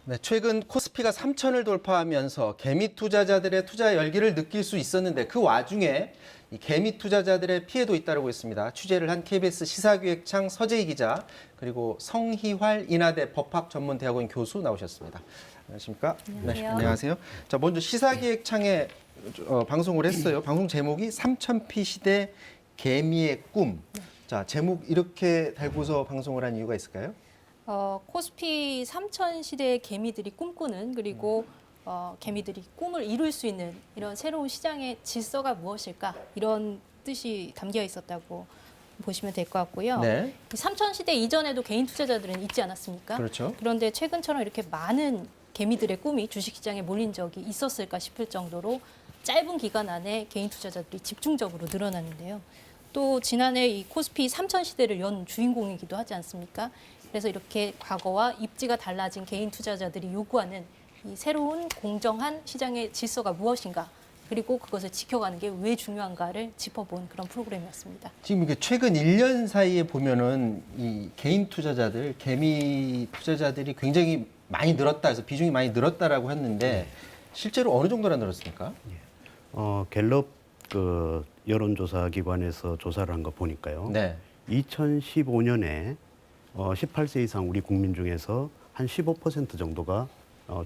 네, 최근 코스피가 3천을 돌파하면서 개미 투자자들의 투자 열기를 느낄 수 있었는데 그 와중에 이 개미 투자자들의 피해도 잇따르고 있습니다. 취재를 한 KBS 시사기획창 서재희 기자 그리고 성희활 인하대 법학전문대학원 교수 나오셨습니다. 안녕하십니까? 안녕하세요. 네, 안녕하세요. 자, 먼저 시사기획창에 방송을 했어요. 방송 제목이 3000피 시대 개미의 꿈. 자, 제목 이렇게 달고서 방송을 한 이유가 있을까요? 코스피 3000 시대의 개미들이 꿈꾸는 그리고 개미들이 꿈을 이룰 수 있는 이런 새로운 시장의 질서가 무엇일까 이런 뜻이 담겨 있었다고 보시면 될 것 같고요. 네. 3000 시대 이전에도 개인 투자자들은 있지 않았습니까? 그렇죠. 그런데 최근처럼 이렇게 많은 개미들의 꿈이 주식시장에 몰린 적이 있었을까 싶을 정도로 짧은 기간 안에 개인 투자자들이 집중적으로 늘어났는데요. 또 지난해 이 코스피 3000 시대를 연 주인공이기도 하지 않습니까? 그래서 이렇게 과거와 입지가 달라진 개인 투자자들이 요구하는 이 새로운 공정한 시장의 질서가 무엇인가 그리고 그것을 지켜가는 게 왜 중요한가를 짚어본 그런 프로그램이었습니다. 지금 이게 최근 1년 사이에 보면은 이 개인 투자자들, 개미 투자자들이 굉장히 많이 늘었다 해서 비중이 많이 늘었다라고 했는데 실제로 어느 정도나 늘었습니까? 갤럽 그 여론조사 기관에서 조사를 한 거 보니까요. 네. 2015년에 18세 이상 우리 국민 중에서 한 15% 정도가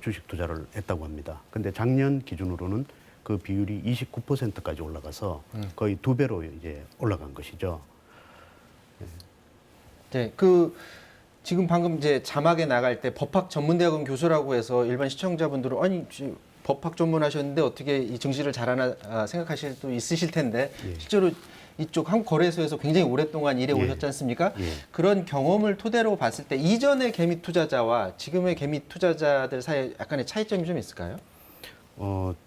주식 투자를 했다고 합니다. 근데 작년 기준으로는 그 비율이 29%까지 올라가서 거의 2배로 이제 올라간 것이죠. 네. 지금 방금 이제 자막에 나갈 때 법학 전문대학원 교수라고 해서 일반 시청자분들은 아니 법학 전문하셨는데 어떻게 이 증시를 잘하나 생각하실 수도 있으실 텐데 실제로 이쪽 한국거래소에서 굉장히 오랫동안 일해 오셨지 않습니까? 그런 경험을 토대로 봤을 때 이전의 개미 투자자와 지금의 개미 투자자들 사이에 약간의 차이점이 좀 있을까요?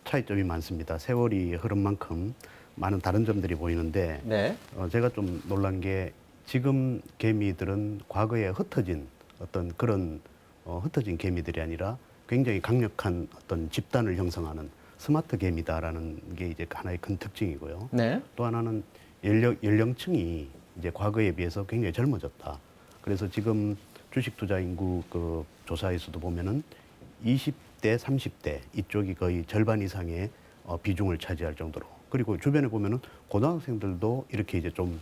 차이점이 많습니다. 세월이 흐른 만큼 많은 다른 점들이 보이는데 네. 제가 좀 놀란 게 지금 개미들은 과거에 흩어진 어떤 그런 흩어진 개미들이 아니라 굉장히 강력한 어떤 집단을 형성하는 스마트 개미다라는 게 이제 하나의 큰 특징이고요. 네. 또 하나는 연령층이 이제 과거에 비해서 굉장히 젊어졌다. 그래서 지금 주식 투자 인구 그 조사에서도 보면은 20대, 30대 이쪽이 거의 절반 이상의 비중을 차지할 정도로. 그리고 주변에 보면은 고등학생들도 이렇게 이제 좀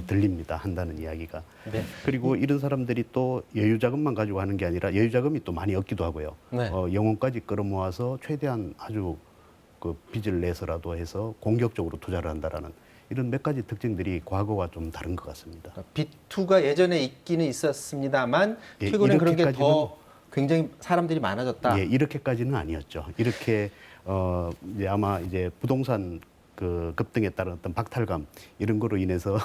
들립니다. 한다는 이야기가. 네. 그리고 이런 사람들이 또 여유 자금만 가지고 하는 게 아니라 여유 자금이 또 많이 없기도 하고요. 네. 영혼까지 끌어모아서 최대한 아주 그 빚을 내서라도 해서 공격적으로 투자를 한다라는 이런 몇 가지 특징들이 과거와 좀 다른 것 같습니다. 빅2가 예전에 있기는 있었습니다만 예, 최근에 그런 게 이렇게까지는- 더 굉장히 사람들이 많아졌다. 예, 이렇게까지는 아니었죠. 이렇게 이제 아마 이제 부동산 그 급등에 따른 어떤 박탈감 이런 거로 인해서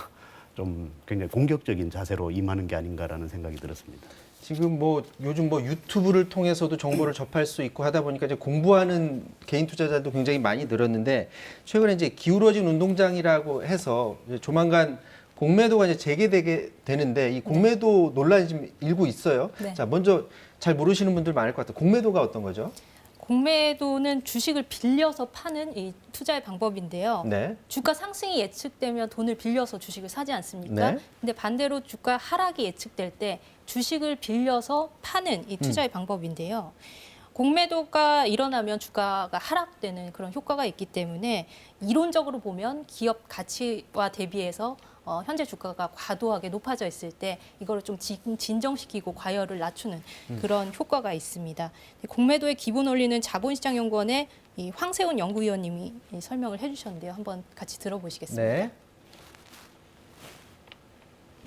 좀 굉장히 공격적인 자세로 임하는 게 아닌가라는 생각이 들었습니다. 지금 요즘 유튜브를 통해서도 정보를 접할 수 있고 하다 보니까 이제 공부하는 개인 투자자도 굉장히 많이 늘었는데 최근에 이제 기울어진 운동장이라고 해서 이제 조만간 공매도가 이제 재개되게 되는데 이 공매도 논란이 지금 일고 있어요. 네. 자, 먼저 잘 모르시는 분들 많을 것 같아요. 공매도가 어떤 거죠? 공매도는 주식을 빌려서 파는 이 투자의 방법인데요. 네. 주가 상승이 예측되면 돈을 빌려서 주식을 사지 않습니까? 네. 근데 반대로 주가 하락이 예측될 때 주식을 빌려서 파는 이 투자의 방법인데요. 공매도가 일어나면 주가가 하락되는 그런 효과가 있기 때문에 이론적으로 보면 기업 가치와 대비해서 현재 주가가 과도하게 높아져 있을 때 이거를 좀 진정시키고 과열을 낮추는 그런 효과가 있습니다. 공매도의 기본 원리는 자본시장연구원의 이 황세훈 연구위원님이 설명을 해주셨는데요. 한번 같이 들어보시겠습니다. 네.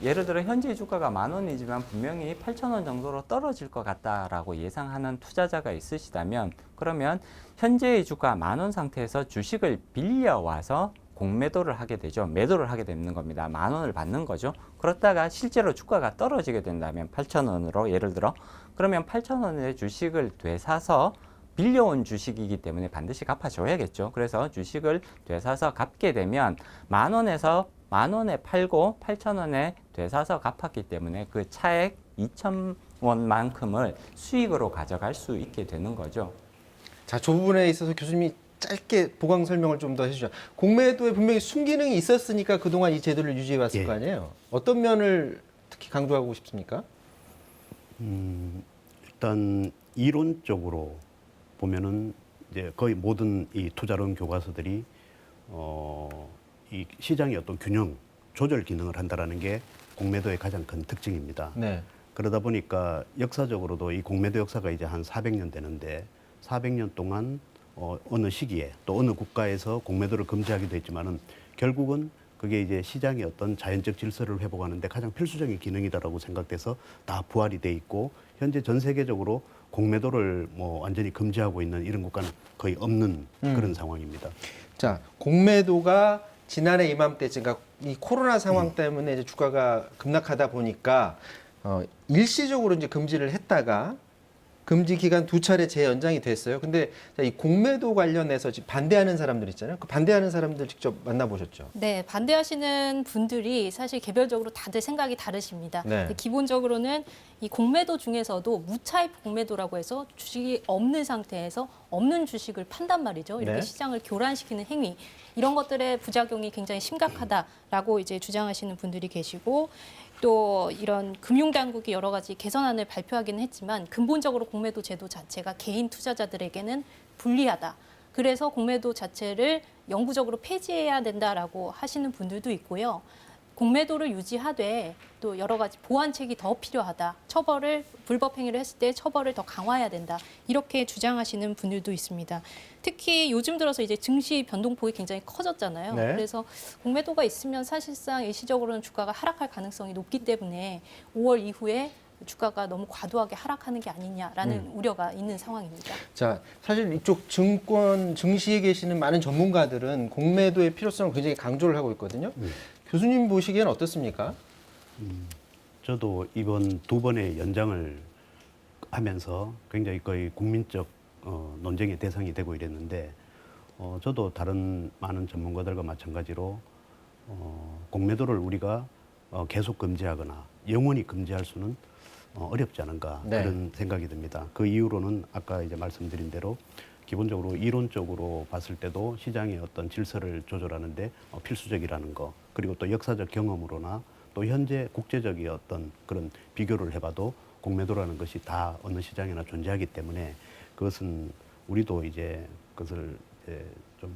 예를 들어 현재 주가가 10,000원이지만 분명히 8,000원 정도로 떨어질 것 같다라고 예상하는 투자자가 있으시다면 그러면 현재의 주가 10,000원 상태에서 주식을 빌려와서 공매도를 하게 되죠. 매도를 하게 되는 겁니다. 10,000원을 받는 거죠. 그렇다가 실제로 주가가 떨어지게 된다면 8,000원으로 예를 들어 그러면 8,000원의 주식을 되사서 빌려온 주식이기 때문에 반드시 갚아줘야겠죠. 그래서 주식을 되사서 갚게 되면 10,000원에 팔고 8,000원에 되사서 갚았기 때문에 그 차액 2,000원만큼을 수익으로 가져갈 수 있게 되는 거죠. 자, 저 부분에 있어서 교수님이 짧게 보강 설명을 좀 더 해주죠. 공매도에 분명히 순기능이 있었으니까 그동안 이 제도를 유지해 왔을 예. 거 아니에요. 어떤 면을 특히 강조하고 싶습니까? 일단 이론적으로 보면은 이제 거의 모든 이 투자론 교과서들이 이 시장의 어떤 균형 조절 기능을 한다라는 게 공매도의 가장 큰 특징입니다. 네. 그러다 보니까 역사적으로도 이 공매도 역사가 이제 한 400년 되는데 400년 동안 어느 시기에 또 어느 국가에서 공매도를 금지하기도 했지만은 결국은 그게 이제 시장의 어떤 자연적 질서를 회복하는데 가장 필수적인 기능이다라고 생각돼서 다 부활이 돼 있고 현재 전 세계적으로 공매도를 뭐 완전히 금지하고 있는 이런 국가는 거의 없는 그런 상황입니다. 자, 공매도가 지난해 이맘때쯤, 그러니까 이 코로나 상황 때문에 이제 주가가 급락하다 보니까 일시적으로 이제 금지를 했다가 금지 기간 2차례 재연장이 됐어요. 근데 이 공매도 관련해서 지금 반대하는 사람들 있잖아요. 그 반대하는 사람들 직접 만나보셨죠? 네, 반대하시는 분들이 사실 개별적으로 다들 생각이 다르십니다. 네. 근데 기본적으로는 이 공매도 중에서도 무차입 공매도라고 해서 주식이 없는 상태에서 없는 주식을 판단 말이죠. 이렇게 네. 시장을 교란시키는 행위, 이런 것들의 부작용이 굉장히 심각하다라고 이제 주장하시는 분들이 계시고, 또 이런 금융당국이 여러 가지 개선안을 발표하기는 했지만 근본적으로 공매도 제도 자체가 개인 투자자들에게는 불리하다. 그래서 공매도 자체를 영구적으로 폐지해야 된다라고 하시는 분들도 있고요. 공매도를 유지하되 또 여러 가지 보완책이 더 필요하다. 처벌을 불법 행위를 했을 때 처벌을 더 강화해야 된다. 이렇게 주장하시는 분들도 있습니다. 특히 요즘 들어서 이제 증시 변동폭이 굉장히 커졌잖아요. 네. 그래서 공매도가 있으면 사실상 일시적으로는 주가가 하락할 가능성이 높기 때문에 5월 이후에 주가가 너무 과도하게 하락하는 게 아니냐라는 우려가 있는 상황입니다. 자, 사실 이쪽 증권, 증시에 계시는 많은 전문가들은 공매도의 필요성을 굉장히 강조를 하고 있거든요. 교수님 보시기엔 어떻습니까? 저도 이번 2번의 연장을 하면서 굉장히 거의 국민적 논쟁의 대상이 되고 이랬는데 저도 다른 많은 전문가들과 마찬가지로 공매도를 우리가 계속 금지하거나 영원히 금지할 수는 어렵지 않은가 네. 그런 생각이 듭니다. 그 이유로는 아까 이제 말씀드린 대로 기본적으로 이론적으로 봤을 때도 시장의 어떤 질서를 조절하는데 필수적이라는 거, 그리고 또 역사적 경험으로나 또 현재 국제적인 어떤 그런 비교를 해봐도 공매도라는 것이 다 어느 시장에나 존재하기 때문에 그것은 우리도 이제 그것을 이제 좀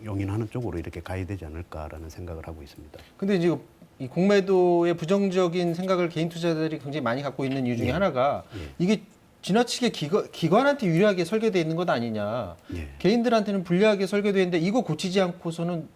용인하는 쪽으로 이렇게 가야 되지 않을까라는 생각을 하고 있습니다. 근데 이제 이 공매도의 부정적인 생각을 개인 투자자들이 굉장히 많이 갖고 있는 이유 중에 하나가 이게 지나치게 기관한테 유리하게 설계되어 있는 것 아니냐. 예. 개인들한테는 불리하게 설계되어 있는데 이거 고치지 않고서는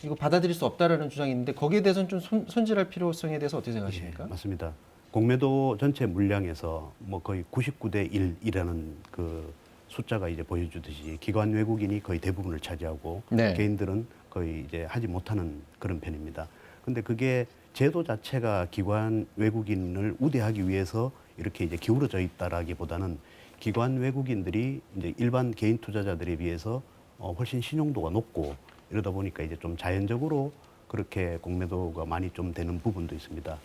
이거 받아들일 수 없다라는 주장이 있는데 거기에 대해서는 좀 손질할 필요성에 대해서 어떻게 생각하십니까? 예, 맞습니다. 공매도 전체 물량에서 뭐 거의 99대 1이라는 그 숫자가 이제 보여주듯이 기관 외국인이 거의 대부분을 차지하고 네. 개인들은 거의 이제 하지 못하는 그런 편입니다. 근데 그게 제도 자체가 기관 외국인을 우대하기 위해서 이렇게 이제 기울어져 있다라기보다는 기관 외국인들이 이제 일반 개인 투자자들에 비해서 훨씬 신용도가 높고 이러다 보니까 이제 좀 자연적으로 그렇게 공매도가 많이 좀 되는 부분도 있습니다.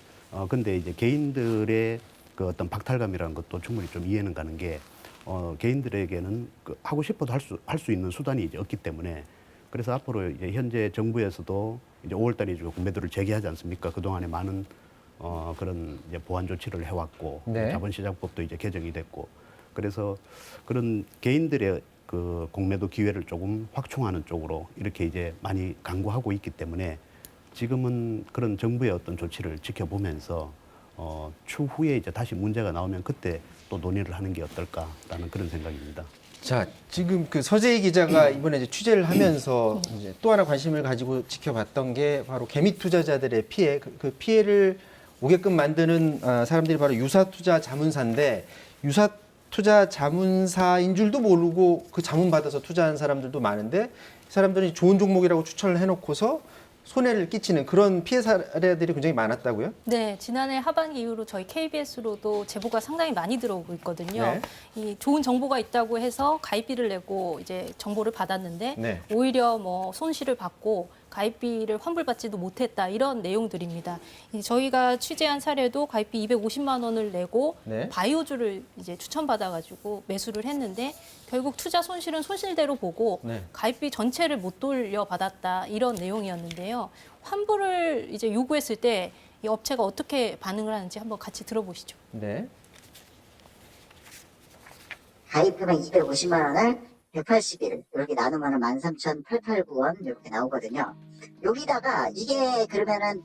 근데 이제 개인들의 그 어떤 박탈감이라는 것도 충분히 좀 이해는 가는 게 개인들에게는 그 하고 싶어도 할 수 있는 수단이 이제 없기 때문에 그래서 앞으로 이제 현재 정부에서도 이제 5월달에 공매도를 재개하지 않습니까? 그 동안에 많은 그런 이제 보완 조치를 해왔고 네. 자본시장법도 이제 개정이 됐고 그래서 그런 개인들의 그 공매도 기회를 조금 확충하는 쪽으로 이렇게 이제 많이 강구하고 있기 때문에 지금은 그런 정부의 어떤 조치를 지켜보면서 추후에 이제 다시 문제가 나오면 그때 또 논의를 하는 게 어떨까라는 그런 생각입니다. 자, 지금 그 서재희 기자가 이번에 이제 취재를 하면서 이제 또 하나 관심을 가지고 지켜봤던 게 바로 개미 투자자들의 피해, 그 피해를 오게끔 만드는 사람들이 바로 유사투자 자문사인데 유사투자 자문사인 줄도 모르고 그 자문 받아서 투자한 사람들도 많은데 이 사람들이 좋은 종목이라고 추천을 해놓고서 손해를 끼치는 그런 피해 사례들이 굉장히 많았다고요? 네, 지난해 하반기 이후로 저희 KBS로도 제보가 상당히 많이 들어오고 있거든요. 네. 이 좋은 정보가 있다고 해서 가입비를 내고 이제 정보를 받았는데 네. 오히려 뭐 손실을 받고 가입비를 환불받지도 못했다 이런 내용들입니다. 저희가 취재한 사례도 가입비 250만 원을 내고 네. 바이오주를 이제 추천받아가지고 매수를 했는데 결국 투자 손실은 손실대로 보고 네. 가입비 전체를 못 돌려받았다 이런 내용이었는데요. 환불을 이제 요구했을 때 이 업체가 어떻게 반응을 하는지 한번 같이 들어보시죠. 네. 가입금액 250만 원을 180일 이렇게 나누면 13,889원 이렇게 나오거든요. 여기다가 이게 그러면은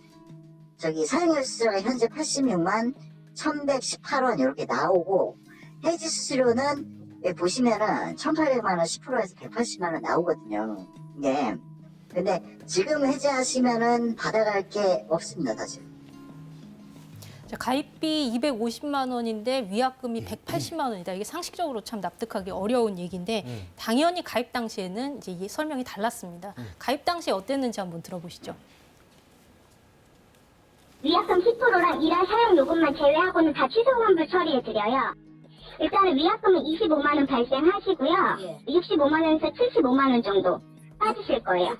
사용료 수수료가 현재 86만 1,118원 이렇게 나오고 해지 수수료는 보시면은 1,800만 원 10%에서 180만 원 나오거든요. 네. 근데 지금 해지하시면은 받아갈 게 없습니다, 사실. 자, 가입비 250만 원인데 위약금이 180만 원이다. 이게 상식적으로 참 납득하기 어려운 얘기인데 당연히 가입 당시에는 이제 이 설명이 달랐습니다. 가입 당시에 어땠는지 한번 들어보시죠. 위약금 10%랑 일할 사용 요금만 제외하고는 다 취소 환불 처리해드려요. 일단은 위약금은 25만 원 발생하시고요. 65만 원에서 75만 원 정도 빠지실 거예요.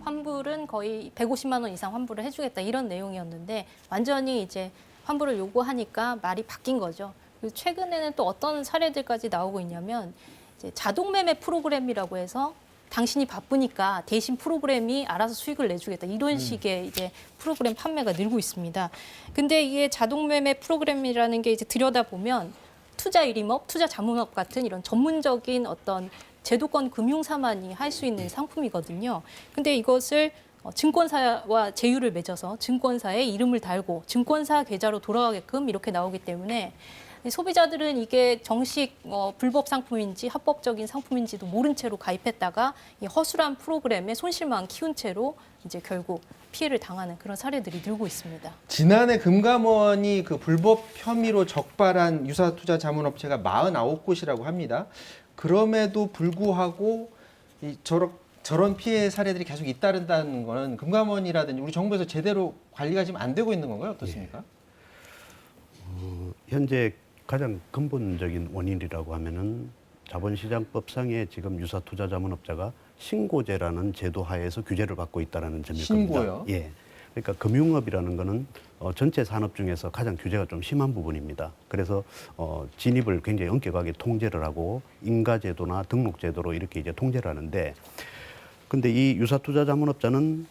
환불은 거의 150만 원 이상 환불을 해주겠다 이런 내용이었는데 완전히 이제 환불을 요구하니까 말이 바뀐 거죠. 그리고 최근에는 또 어떤 사례들까지 나오고 있냐면 이제 자동 매매 프로그램이라고 해서 당신이 바쁘니까 대신 프로그램이 알아서 수익을 내주겠다 이런 식의 이제 프로그램 판매가 늘고 있습니다. 근데 이게 자동 매매 프로그램이라는 게 이제 들여다보면 투자 일임업, 투자 자문업 같은 이런 전문적인 어떤 제도권 금융사만이 할 수 있는 상품이거든요. 근데 이것을 증권사와 제휴를 맺어서 증권사에 이름을 달고 증권사 계좌로 돌아가게끔 이렇게 나오기 때문에 소비자들은 이게 정식 불법 상품인지 합법적인 상품인지도 모른 채로 가입했다가 이 허술한 프로그램에 손실만 키운 채로 이제 결국 피해를 당하는 그런 사례들이 늘고 있습니다. 지난해 금감원이 그 불법 혐의로 적발한 유사투자 자문업체가 49곳이라고 합니다. 그럼에도 불구하고 저런 피해 사례들이 계속 잇따른다는 거는 금감원이라든지 우리 정부에서 제대로 관리가 지금 안 되고 있는 건가요? 어떻습니까? 현재 가장 근본적인 원인이라고 하면은 자본시장법상에 지금 유사투자자문업자가 신고제라는 제도 하에서 규제를 받고 있다는 점일 겁니다. 신고요? 예. 그러니까 금융업이라는 거는 전체 산업 중에서 가장 규제가 좀 심한 부분입니다. 그래서 진입을 굉장히 엄격하게 통제를 하고 인가제도나 등록제도로 이렇게 이제 통제를 하는데, 근데 이 유사투자자문업자는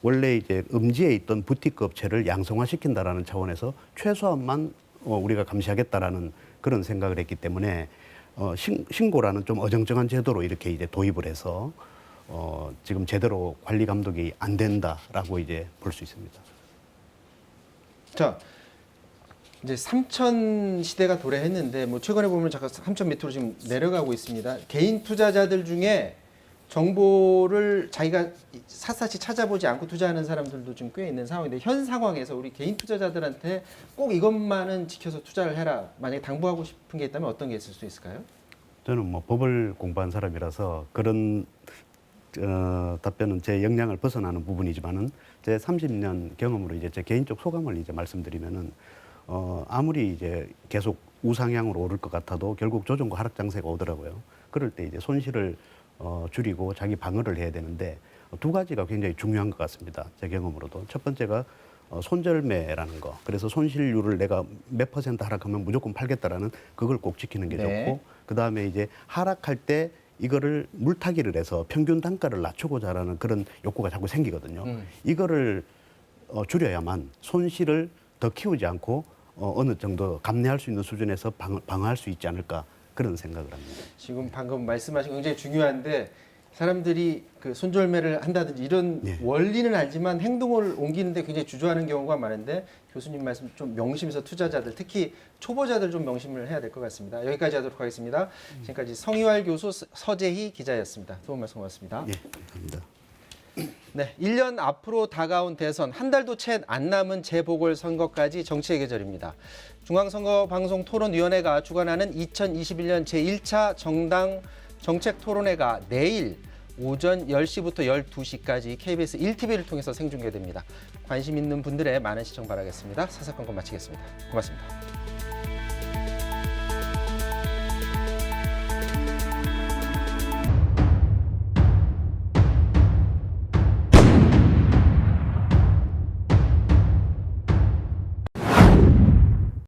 원래 이제 음지에 있던 부티크 업체를 양성화시킨다라는 차원에서 최소한만 우리가 감시하겠다라는 그런 생각을 했기 때문에 신고라는 좀 어정쩡한 제도로 이렇게 이제 도입을 해서 지금 제대로 관리 감독이 안 된다라고 이제 볼 수 있습니다. 자, 이제 3천 시대가 도래했는데 뭐 최근에 보면 잠깐 3천 밑으로 지금 내려가고 있습니다. 개인 투자자들 중에 정보를 자기가 샅샅이 찾아보지 않고 투자하는 사람들도 좀 꽤 있는 상황인데 현 상황에서 우리 개인 투자자들한테 꼭 이것만은 지켜서 투자를 해라. 만약에 당부하고 싶은 게 있다면 어떤 게 있을 수 있을까요? 저는 뭐 법을 공부한 사람이라서 그런 답변은 제 역량을 벗어나는 부분이지만은 제 30년 경험으로 이제 제 개인적 소감을 이제 말씀드리면은 아무리 이제 계속 우상향으로 오를 것 같아도 결국 조정과 하락 장세가 오더라고요. 그럴 때 이제 손실을 줄이고 자기 방어를 해야 되는데 두 가지가 굉장히 중요한 것 같습니다. 제 경험으로도. 첫 번째가 손절매라는 거. 그래서 손실률을 내가 몇 % 하락하면 무조건 팔겠다라는 그걸 꼭 지키는 게 네. 좋고, 그다음에 이제 하락할 때 이거를 물타기를 해서 평균 단가를 낮추고자 하는 그런 욕구가 자꾸 생기거든요. 이거를 줄여야만 손실을 더 키우지 않고 어느 정도 감내할 수 있는 수준에서 방어할 수 있지 않을까, 그런 생각을 합니다. 지금 방금 말씀하신 거 굉장히 중요한데 사람들이 그 손절매를 한다든지 이런 네. 원리는 알지만 행동을 옮기는데 굉장히 주저하는 경우가 많은데 교수님 말씀 좀 명심해서 투자자들 특히 초보자들 좀 명심을 해야 될 것 같습니다. 여기까지 하도록 하겠습니다. 지금까지 성희왈 교수 서재희 기자였습니다. 두 분 말씀 고맙습니다. 예, 감사합니다. 네, 1년 앞으로 다가온 대선 한 달도 채 안 남은 재보궐선거까지 정치의 계절입니다. 중앙선거방송토론위원회가 주관하는 2021년 제1차 정당 정책토론회가 내일 오전 10시부터 12시까지 KBS 1TV를 통해서 생중계됩니다. 관심 있는 분들의 많은 시청 바라겠습니다. 사사건건 마치겠습니다. 고맙습니다.